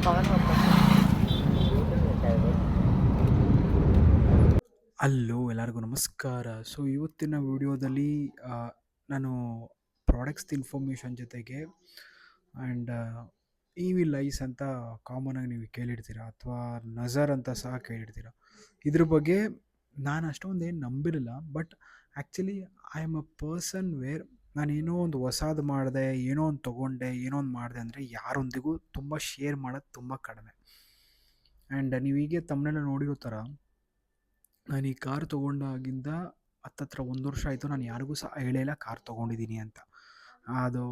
ಪವನ್ ಹೋಗ್ಬೇಕು. ಹಲೋ ಎಲ್ಲರಿಗೂ ನಮಸ್ಕಾರ. ಸೊ ಇವತ್ತಿನ ವಿಡಿಯೋದಲ್ಲಿ ನಾನು ಪ್ರಾಡಕ್ಟ್ಸ್ದು ಇನ್ಫಾರ್ಮೇಷನ್ ಜೊತೆಗೆ ಆ್ಯಂಡ್ ಇ ವಿ ಲೈಸ್ ಅಂತ ಕಾಮನಾಗಿ ನೀವು ಕೇಳಿರ್ತೀರ ಅಥವಾ ನಜರ್ ಅಂತ ಸಹ ಕೇಳಿರ್ತೀರ. ಇದ್ರ ಬಗ್ಗೆ ನಾನು ಅಷ್ಟೊಂದೇನು ನಂಬಿರಲಿಲ್ಲ. But actually I am a person where ನಾನೇನೋ ಒಂದು ಹೊಸಾದು ಮಾಡಿದೆ, ಏನೋ ಒಂದು ತೊಗೊಂಡೆ, ಏನೋ ಒಂದು ಮಾಡಿದೆ ಅಂದರೆ ಯಾರೊಂದಿಗೂ ತುಂಬ ಶೇರ್ ಮಾಡೋದು ತುಂಬ ಕಡಿಮೆ. ಆ್ಯಂಡ್ ನೀವು ಹೀಗೆ ತಮ್ಮನೆಲ್ಲ ನೋಡಿರೋ ಥರ ನಾನು ಈ ಕಾರ್ ತೊಗೊಂಡಾಗಿಂದ ಹತ್ತತ್ರ 1 ವರ್ಷ ಆಯಿತು. ನಾನು ಯಾರಿಗೂ ಸಹ ಹೇಳೇ ಇಲ್ಲ ಕಾರ್ ತೊಗೊಂಡಿದ್ದೀನಿ ಅಂತ. ಅದು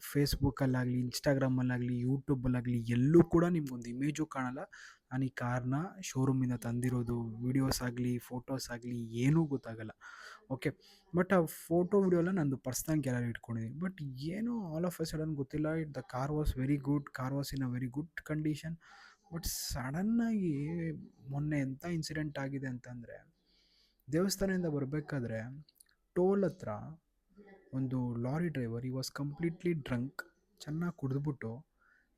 ಫೇಸ್ಬುಕ್ಕಲ್ಲಾಗಲಿ, ಇನ್ಸ್ಟಾಗ್ರಾಮಲ್ಲಾಗಲಿ, ಯೂಟ್ಯೂಬಲ್ಲಾಗಲಿ ಎಲ್ಲೂ ಕೂಡ ನಿಮ್ಗೊಂದು ಇಮೇಜು ಕಾಣಲ್ಲ. ನಾನು ಈ ಕಾರ್ನ ಶೋರೂಮಿಂದ ತಂದಿರೋದು, ವೀಡಿಯೋಸ್ ಆಗಲಿ, ಫೋಟೋಸ್ ಆಗಲಿ ಏನೂ ಗೊತ್ತಾಗಲ್ಲ. ಓಕೆ. ಬಟ್ ಆ ಫೋಟೋ, ವೀಡಿಯೋ ಎಲ್ಲ ನಂದು ಪರ್ಸ್ನಲ್ ಗ್ಯಾಲರಿ ಇಟ್ಕೊಂಡಿದ್ದೀನಿ. ಬಟ್ ಏನೋ ಆಲ್ ಆಫ್ ಅ ಸಡನ್ ಗೊತ್ತಿಲ್ಲ, the car was very good, car was in a very good condition. But ಸಡನ್ನಾಗಿ ಮೊನ್ನೆ ಎಂಥ ಇನ್ಸಿಡೆಂಟ್ ಆಗಿದೆ ಅಂತಂದರೆ, ದೇವಸ್ಥಾನದಿಂದ ಬರಬೇಕಾದ್ರೆ ಟೋಲ್ ಹತ್ರ ಒಂದು ಲಾರಿ ಡ್ರೈವರ್ ಈ ವಾಸ್ ಕಂಪ್ಲೀಟ್ಲಿ ಡ್ರಂಕ್, ಚೆನ್ನಾಗಿ ಕುಡಿದ್ಬಿಟ್ಟು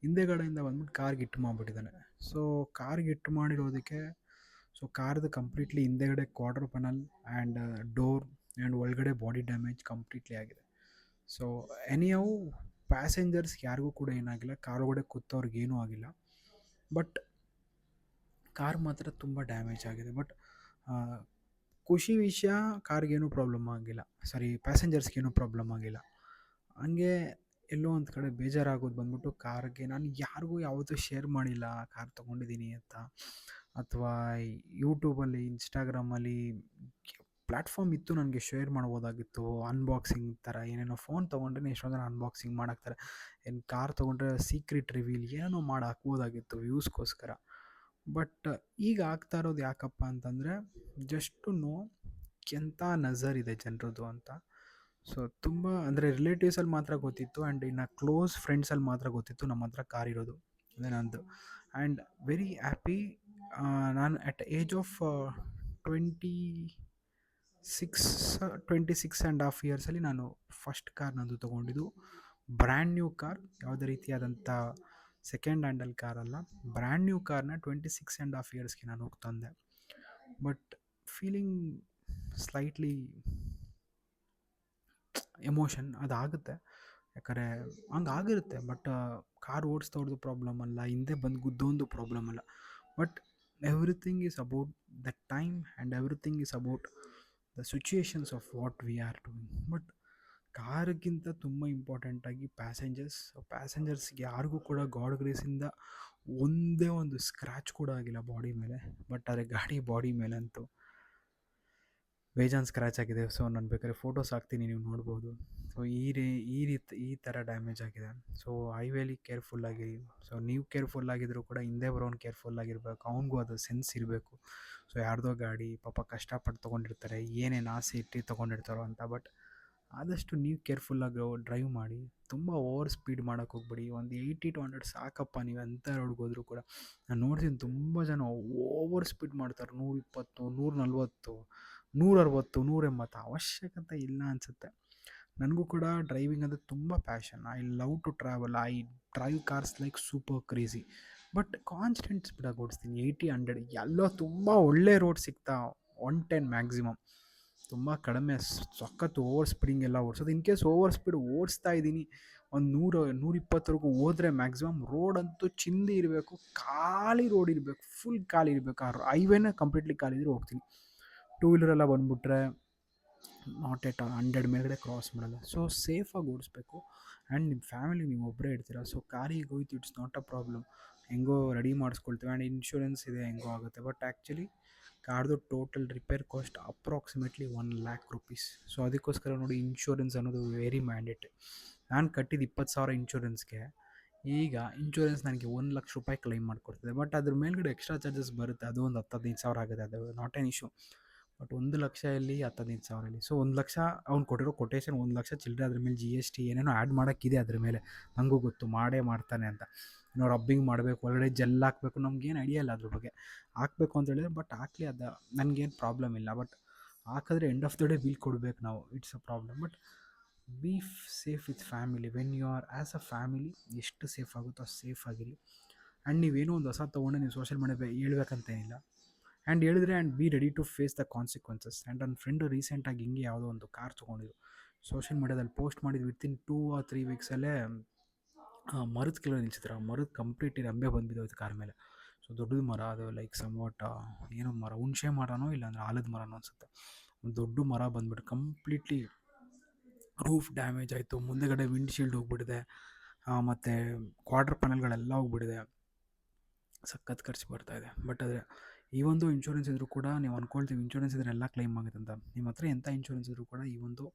ಹಿಂದೆಗಡೆಯಿಂದ ಬಂದ್ಬಿಟ್ಟು ಕಾರ್ಗೆ ಹಿಟ್ಟು ಮಾಡಿಬಿಟ್ಟಿದ್ದಾನೆ. ಸೊ ಕಾರ್ಗೆ ಹಿಟ್ಟು ಮಾಡಿರೋದಕ್ಕೆ ಕಾರ್ದು ಕಂಪ್ಲೀಟ್ಲಿ ಹಿಂದೆಗಡೆ ಕ್ವಾರ್ಟರ್ ಪನಲ್ ಆ್ಯಂಡ್ ಡೋರ್ ಆ್ಯಂಡ್ ಒಳಗಡೆ ಬಾಡಿ ಡ್ಯಾಮೇಜ್ ಕಂಪ್ಲೀಟ್ಲಿ ಆಗಿದೆ. ಸೊ ಎನಿಯೌ ಪ್ಯಾಸೆಂಜರ್ಸ್ಗೆ ಯಾರಿಗೂ ಕೂಡ ಏನಾಗಿಲ್ಲ, ಕಾರ್ ಒಳಗಡೆ ಕೂತವ್ರಿಗೆ ಏನೂ ಆಗಿಲ್ಲ. ಬಟ್ ಕಾರ್ ಮಾತ್ರ ತುಂಬ ಡ್ಯಾಮೇಜ್ ಆಗಿದೆ. ಬಟ್ ಖುಷಿ ವಿಷಯ, ಕಾರ್ಗೇನೂ ಪ್ರಾಬ್ಲಮ್ ಆಗಿಲ್ಲ, ಸಾರಿ ಪ್ಯಾಸೆಂಜರ್ಸ್ಗೇನೂ ಪ್ರಾಬ್ಲಮ್ ಆಗಿಲ್ಲ. ಹಂಗೆ ಎಲ್ಲೋ ಒಂದು ಕಡೆ ಬೇಜಾರಾಗೋದು ಬಂದ್ಬಿಟ್ಟು ಕಾರ್ಗೆ ನಾನು ಯಾರಿಗೂ ಯಾವತ್ತೂ ಶೇರ್ ಮಾಡಿಲ್ಲ ಕಾರ್ ತೊಗೊಂಡಿದ್ದೀನಿ ಅಂತ. ಅಥವಾ ಯೂಟ್ಯೂಬಲ್ಲಿ, ಇನ್ಸ್ಟಾಗ್ರಾಮಲ್ಲಿ ಪ್ಲ್ಯಾಟ್ಫಾರ್ಮ್ ಇತ್ತು ನನಗೆ ಶೇರ್ ಮಾಡ್ಬೋದಾಗಿತ್ತು. ಅನ್ಬಾಕ್ಸಿಂಗ್ ಥರ ಏನೇನೋ ಫೋನ್ ತೊಗೊಂಡ್ರೆ ಎಷ್ಟೊಂದು ಜನ ಅನ್ಬಾಕ್ಸಿಂಗ್ ಮಾಡಾಕ್ತಾರೆ. ಏನು ಕಾರ್ ತೊಗೊಂಡ್ರೆ ಸೀಕ್ರೆಟ್ ರಿವೀಲ್ ಏನೇನೋ ಮಾಡಿ ಹಾಕ್ಬೋದಾಗಿತ್ತು ವ್ಯೂಸ್ಗೋಸ್ಕರ. ಬಟ್ ಈಗ ಆಗ್ತಾ ಇರೋದು ಯಾಕಪ್ಪ ಅಂತಂದರೆ, ಜಸ್ಟ್ ನೋ ಎಂಥ ನಜರ್ ಇದೆ ಜನರದ್ದು ಅಂತ. ಸೊ ತುಂಬ ಅಂದರೆ ರಿಲೇಟಿವ್ಸಲ್ಲಿ ಮಾತ್ರ ಗೊತ್ತಿತ್ತು, ಆ್ಯಂಡ್ ಇನ್ನು ಕ್ಲೋಸ್ ಫ್ರೆಂಡ್ಸಲ್ಲಿ ಮಾತ್ರ ಗೊತ್ತಿತ್ತು ನಮ್ಮ ಹತ್ರ ಕಾರ್ ಇರೋದು, ಅದೇ ನಂದು. And very happy. ನಾನು ಅಟ್ ಏಜ್ ಆಫ್ 26 26.5 ಇಯರ್ಸಲ್ಲಿ ನಾನು ಫಸ್ಟ್ ಕಾರ್ ನಂದು ತೊಗೊಂಡಿದ್ದು. ಬ್ರ್ಯಾಂಡ್ ನ್ಯೂ ಕಾರ್, ಯಾವುದೇ ರೀತಿಯಾದಂಥ ಸೆಕೆಂಡ್ ಹ್ಯಾಂಡಲ್ ಕಾರಲ್ಲ, ಬ್ರ್ಯಾಂಡ್ ನ್ಯೂ ಕಾರ್ನ 26.5 ಇಯರ್ಸ್ಗೆ ನಾನು ಹೋಗಿ ತಂದೆ. ಬಟ್ ಫೀಲಿಂಗ್ ಸ್ಲೈಟ್ಲಿ ಎಮೋಷನ್ ಅದಾಗುತ್ತೆ, ಯಾಕಂದರೆ ಹಂಗಾಗಿರುತ್ತೆ. ಬಟ್ ಕಾರ್ ಓಡಿಸ್ದವ್ರದ್ದು ಪ್ರಾಬ್ಲಮ್ ಅಲ್ಲ, ಹಿಂದೆ ಬಂದು ಗುದ್ದೋಂದು ಪ್ರಾಬ್ಲಮ್ ಅಲ್ಲ. But everything is about the time and everything is about the situations of what we are doing. But ಕಾರ್ಗಿಂತ ತುಂಬ ಇಂಪಾರ್ಟೆಂಟಾಗಿ ಪ್ಯಾಸೆಂಜರ್ಸ್ಗೆ ಯಾರಿಗೂ ಕೂಡ ಗಾಡ್ ಗ್ರೇಸಿಂದ ಒಂದೇ ಒಂದು ಸ್ಕ್ರ್ಯಾಚ್ ಕೂಡ ಆಗಿಲ್ಲ ಬಾಡಿ ಮೇಲೆ. ಬಟ್ ಆದರೆ ಗಾಡಿ ಬಾಡಿ ಮೇಲಂತೂ ಬೇಜಾನ್ ಸ್ಕ್ರ್ಯಾಚ್ ಆಗಿದೆ. ಸೊ ನಾನು ಬೇಕಾದ್ರೆ ಫೋಟೋಸ್ ಹಾಕ್ತೀನಿ, ನೀವು ನೋಡ್ಬೋದು. ಸೊ ಈ ಥರ ಡ್ಯಾಮೇಜ್ ಆಗಿದೆ. ಸೊ ಹೈವೇಲಿ ಕೇರ್ಫುಲ್ಲಾಗಿರಿ. ಸೊ ನೀವು ಕೇರ್ಫುಲ್ಲಾಗಿದ್ದರೂ ಕೂಡ ಹಿಂದೆ ಬರೋನು ಕೇರ್ಫುಲ್ಲಾಗಿರ್ಬೇಕು, ಅವ್ನಿಗೂ ಅದು ಸೆನ್ಸ್ ಇರಬೇಕು. ಸೊ ಯಾರ್ದೋ ಗಾಡಿ ಪಾಪ ಕಷ್ಟಪಟ್ಟು ತೊಗೊಂಡಿರ್ತಾರೆ, ಏನೇನು ಆಸೆ ಇಟ್ಟು ತೊಗೊಂಡಿರ್ತಾರೋ ಅಂತ. ಬಟ್ ಆದಷ್ಟು ನೀವು ಕೇರ್ಫುಲ್ಲಾಗಿ ಡ್ರೈವ್ ಮಾಡಿ. ತುಂಬ ಓವರ್ ಸ್ಪೀಡ್ ಮಾಡೋಕ್ಕೆ ಹೋಗ್ಬೇಡಿ. ಒಂದು 80 to 100 ಸಾಕಪ್ಪ. ನೀವು ಎಂಥ ರೋಡ್ಗೆ ಹೋದರೂ ಕೂಡ ನಾನು ನೋಡ್ತೀನಿ ತುಂಬ ಜನ ಓವರ್ ಸ್ಪೀಡ್ ಮಾಡ್ತಾರೆ, 120, 140, 160, 180. ಅವಶ್ಯಕತೆ ಇಲ್ಲ ಅನಿಸುತ್ತೆ. ನನಗೂ ಕೂಡ ಡ್ರೈವಿಂಗ್ ಅಂದರೆ ತುಂಬ passion. I love to travel, I drive cars like super crazy. But constant ಸ್ಪೀಡಾಗಿ ಓಡಿಸ್ತೀನಿ, 80, 100. ಎಲ್ಲೋ ತುಂಬ ಒಳ್ಳೆ ರೋಡ್ ಸಿಗ್ತಾ 110 ಮ್ಯಾಕ್ಸಿಮಮ್, ತುಂಬ ಕಡಿಮೆ ಸಖತ್ತು ಓವರ್ ಸ್ಪೀಡಿಂಗೆಲ್ಲ ಓಡಿಸೋದು. ಇನ್ ಕೇಸ್ ಓವರ್ ಸ್ಪೀಡ್ ಓಡಿಸ್ತಾ ಇದ್ದೀನಿ, ಒಂದು 100, 120ವರೆಗೂ ಹೋದರೆ ಮ್ಯಾಕ್ಸಿಮಮ್ ರೋಡಂತೂ ಚಿಂದಿ ಇರಬೇಕು, ಖಾಲಿ ರೋಡ್ ಇರಬೇಕು, ಫುಲ್ ಖಾಲಿ ಇರಬೇಕು. ಆ ಹೈವೇನ ಕಂಪ್ಲೀಟ್ಲಿ ಖಾಲಿ ಇದ್ರೆ ಹೋಗ್ತೀನಿ. ಟೂ ವೀಲರೆಲ್ಲ ಬಂದುಬಿಟ್ರೆ ನಾಟ್ ಎಟ್ 100 ಮೇಲ್ಗಡೆ ಕ್ರಾಸ್ ಮಾಡಲ್ಲ. ಸೊ ಸೇಫಾಗಿ ಓಡಿಸ್ಬೇಕು. ಆ್ಯಂಡ್ ನಿಮ್ಮ ಫ್ಯಾಮಿಲಿ ನೀವು ಒಬ್ಬರೇ ಇರ್ತೀರ, ಸೊ ಕಾರಿಗೆ ಹೋಯ್ತು, ಇಟ್ಸ್ ನಾಟ್ ಅ ಪ್ರಾಬ್ಲಮ್, ಹೆಂಗೋ ರೆಡಿ ಮಾಡಿಸ್ಕೊಳ್ತೀವಿ, ಆ್ಯಂಡ್ ಇನ್ಶೂರೆನ್ಸ್ ಇದೆ, ಹೆಂಗೋ ಆಗುತ್ತೆ. ಬಟ್ ಆ್ಯಕ್ಚುಲಿ ಕಾರ್ದು total repair cost approximately 1 lakh rupees. So ಅದಕ್ಕೋಸ್ಕರ ನೋಡಿ, ಇನ್ಶೂರೆನ್ಸ್ ಅನ್ನೋದು ವೆರಿ ಮ್ಯಾಂಡೇಟ್ರಿ. ನಾನು ಕಟ್ಟಿದ್ದು 20,000 ಇನ್ಶೂರೆನ್ಸ್ಗೆ. ಈಗ ಇನ್ಶೂರೆನ್ಸ್ ನನಗೆ 1 ಲಕ್ಷ ರೂಪಾಯಿ ಕ್ಲೈಮ್ ಮಾಡಿಕೊಡ್ತದೆ. ಬಟ್ ಅದ್ರ ಮೇಲ್ಗಡೆ ಎಕ್ಸ್ಟ್ರಾ ಚಾರ್ಜಸ್ ಬರುತ್ತೆ, ಅದು ಒಂದು 10-15 ಸಾವಿರ ಆಗುತ್ತೆ. ಅದು not an issue. But 1 lakh ಎಲ್ಲಿ, 10-15 ಸಾವಿರ ಎಲ್ಲಿ? ಸೊ 1 ಲಕ್ಷ ಅವ್ನು ಕೊಟ್ಟಿರೋ ಕೊಟೇಶನ್ 1 ಲಕ್ಷ ಚಿಲ್ಲರೆ. ಅದ್ರ ಮೇಲೆ GST ಏನೇನೋ ಆ್ಯಡ್ ಮಾಡೋಕ್ಕಿದೆ ಅದ್ರ ಮೇಲೆ, ನನಗೂ ಗೊತ್ತು, ಮಾಡೇ ಮಾಡ್ತಾನೆ ಅಂತ. ಇನ್ನೂ ರಬ್ಬಿಂಗ್ ಮಾಡಬೇಕು, ಒಳಗಡೆ ಜೆಲ್ ಹಾಕಬೇಕು, ನಮಗೇನು ಐಡಿಯಾ ಇಲ್ಲ ಅದ್ರ ಬಗ್ಗೆ. ಹಾಕಬೇಕು ಅಂತ ಹೇಳಿದ್ರೆ, ಬಟ್ ಹಾಕಲಿ, ಅದು ನನಗೇನು ಪ್ರಾಬ್ಲಮ್ ಇಲ್ಲ. ಬಟ್ ಹಾಕಿದ್ರೆ end of the day bill ಕೊಡಬೇಕು ನಾವು, it's a problem. But be safe with family. When you are as a family ಎಷ್ಟು ಸೇಫ್ ಆಗುತ್ತೋ ಅಷ್ಟು ಸೇಫ್ ಆಗಿರಿ. ಆ್ಯಂಡ್ ನೀವೇನೋ ಒಂದು ಹೊಸ ತೊಗೊಂಡು ನೀವು ಸೋಷಿಯಲ್ ಮೀಡಿಯಾ ಹೇಳ್ಬೇಕಂತೇನಿಲ್ಲ. ಆ್ಯಂಡ್ ಹೇಳಿದ್ರೆ and be ready to face the consequences. And ನನ್ನ ಫ್ರೆಂಡು ರೀಸೆಂಟಾಗಿ ಹಿಂಗೆ ಯಾವುದೋ ಒಂದು ಕಾರ್ ತೊಗೊಂಡಿದ್ರು. ಸೋಷಿಯಲ್ ಮೀಡ್ಯಾದಲ್ಲಿ ಪೋಸ್ಟ್ ಮಾಡಿದ್ದು ವಿತಿನ್ 2 or 3 ವೀಕ್ಸಲ್ಲೇ ಮರದ ಕೆಳಗೆ ನಿಲ್ಸಿದ್ರು. ಆ ಮರದ ಕಂಪ್ಲೀಟ್ ರೆಂಬೆ ಬಂದು ಬಿದ್ದೋಯ್ತು ಕಾರ್ ಮೇಲೆ. ಸೊ ದೊಡ್ಡದು ಮರ ಅದು, ಲೈಕ್ ಸಮ್ವಾಟ್ ಏನೋ ಮರ, ಹುಣಸೆ ಮರನೋ ಇಲ್ಲಾಂದ್ರೆ ಆಲದ ಮರನೋ ಅನಿಸುತ್ತೆ. ಒಂದು ದೊಡ್ಡ ಮರ ಬಂದ್ಬಿಟ್ಟು ಕಂಪ್ಲೀಟ್ಲಿ ರೂಫ್ ಡ್ಯಾಮೇಜ್ ಆಯಿತು, ಮುಂದೆಗಡೆ ವಿಂಡ್ಶೀಲ್ಡ್ ಹೋಗ್ಬಿಟ್ಟಿದೆ, ಮತ್ತು ಕ್ವಾರ್ಟರ್ ಪ್ಯಾನಲ್ಗಳೆಲ್ಲ ಹೋಗ್ಬಿಟ್ಟಿದೆ. ಸಖತ್ ಖರ್ಚು ಬರ್ತಾಯಿದೆ. ಬಟ್ ಆದರೆ ಈ ಒಂದು ಇನ್ಶೂರೆನ್ಸ್ ಇದ್ದರೂ ಕೂಡ ನೀವು ಅಂದ್ಕೊಳ್ತೀವಿ ಇನ್ಶೂರೆನ್ಸ್ ಇದ್ರೆ ಎಲ್ಲ ಕ್ಲೈಮ್ ಆಗುತ್ತೆ ಅಂತ. ನಿಮ್ಮ ಹತ್ರ ಎಂಥ ಇನ್ಶೂರೆನ್ಸ್ ಇದ್ದರೂ ಕೂಡ ಈ ಒಂದು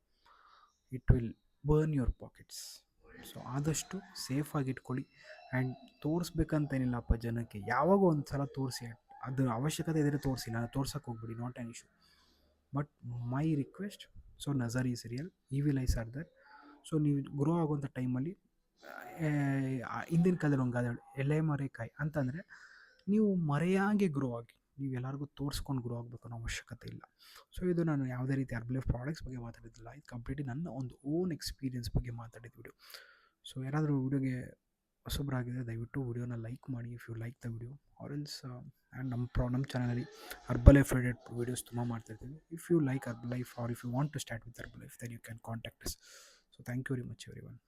it will burn your pockets. So ಆದಷ್ಟು ಸೇಫಾಗಿ ಇಟ್ಕೊಳ್ಳಿ. ಆ್ಯಂಡ್ ತೋರಿಸ್ಬೇಕಂತೇನಿಲ್ಲಪ್ಪ ಜನಕ್ಕೆ, ಯಾವಾಗೋ ಒಂದು ಸಲ ತೋರಿಸಿ, ಅದ್ರ ಅವಶ್ಯಕತೆ ಇದ್ದರೆ ತೋರಿಸಿ, ನಾನು ತೋರ್ಸಕ್ಕೆ ಹೋಗ್ಬಿಡಿ, not an issue. But my request, so nazar is real, evil eyes are there. So ನೀವು ಗ್ರೋ ಆಗುವಂಥ ಟೈಮಲ್ಲಿ ಹಿಂದಿನ ಕಾಲದಲ್ಲಿ ಒಂದು ಗಾದೆ, ಎಲೆ ಮರೆಕಾಯಿ ಅಂತಂದರೆ ನೀವು ಮರೆಯಾಗೆ ಗ್ರೋ ಆಗಿ, ನೀವು ಎಲ್ಲರಿಗೂ ತೋರಿಸ್ಕೊಂಡು ಗ್ರೋ ಆಗಬೇಕು ಅನ್ನೋ ಅವಶ್ಯಕತೆ ಇಲ್ಲ. ಸೊ ಇದು ನಾನು ಯಾವುದೇ ರೀತಿ ಹರ್ಬಲೈಫ್ ಪ್ರಾಡಕ್ಟ್ಸ್ ಬಗ್ಗೆ ಮಾತಾಡಿದ್ದಿಲ್ಲ, ಇದು ಕಂಪ್ಲೀಟ್ಲಿ ನನ್ನ ಒಂದು ಓನ್ ಎಕ್ಸ್ಪೀರಿಯನ್ಸ್ ಬಗ್ಗೆ ಮಾತಾಡಿದ ವಿಡಿಯೋ. ಸೊ ಯಾರಾದರೂ ವಿಡಿಯೋಗೆ ಹೊಸಬ್ರಾಗಿದ್ದರೆ ದಯವಿಟ್ಟು ವಿಡಿಯೋನ ಲೈಕ್ ಮಾಡಿ, if you like the video, or else. And ನಮ್ಮ ಚಾನಲಲ್ಲಿ ಹರ್ಬಲೈಫ್ ರಿಲೇಟೆಡ್ ವೀಡಿಯೋಸ್ ತುಂಬ ಮಾಡ್ತಾಯಿರ್ತೀವಿ. If you like Herbalife or if you want to start with Herbalife, then you can contact us. So thank you very much every one.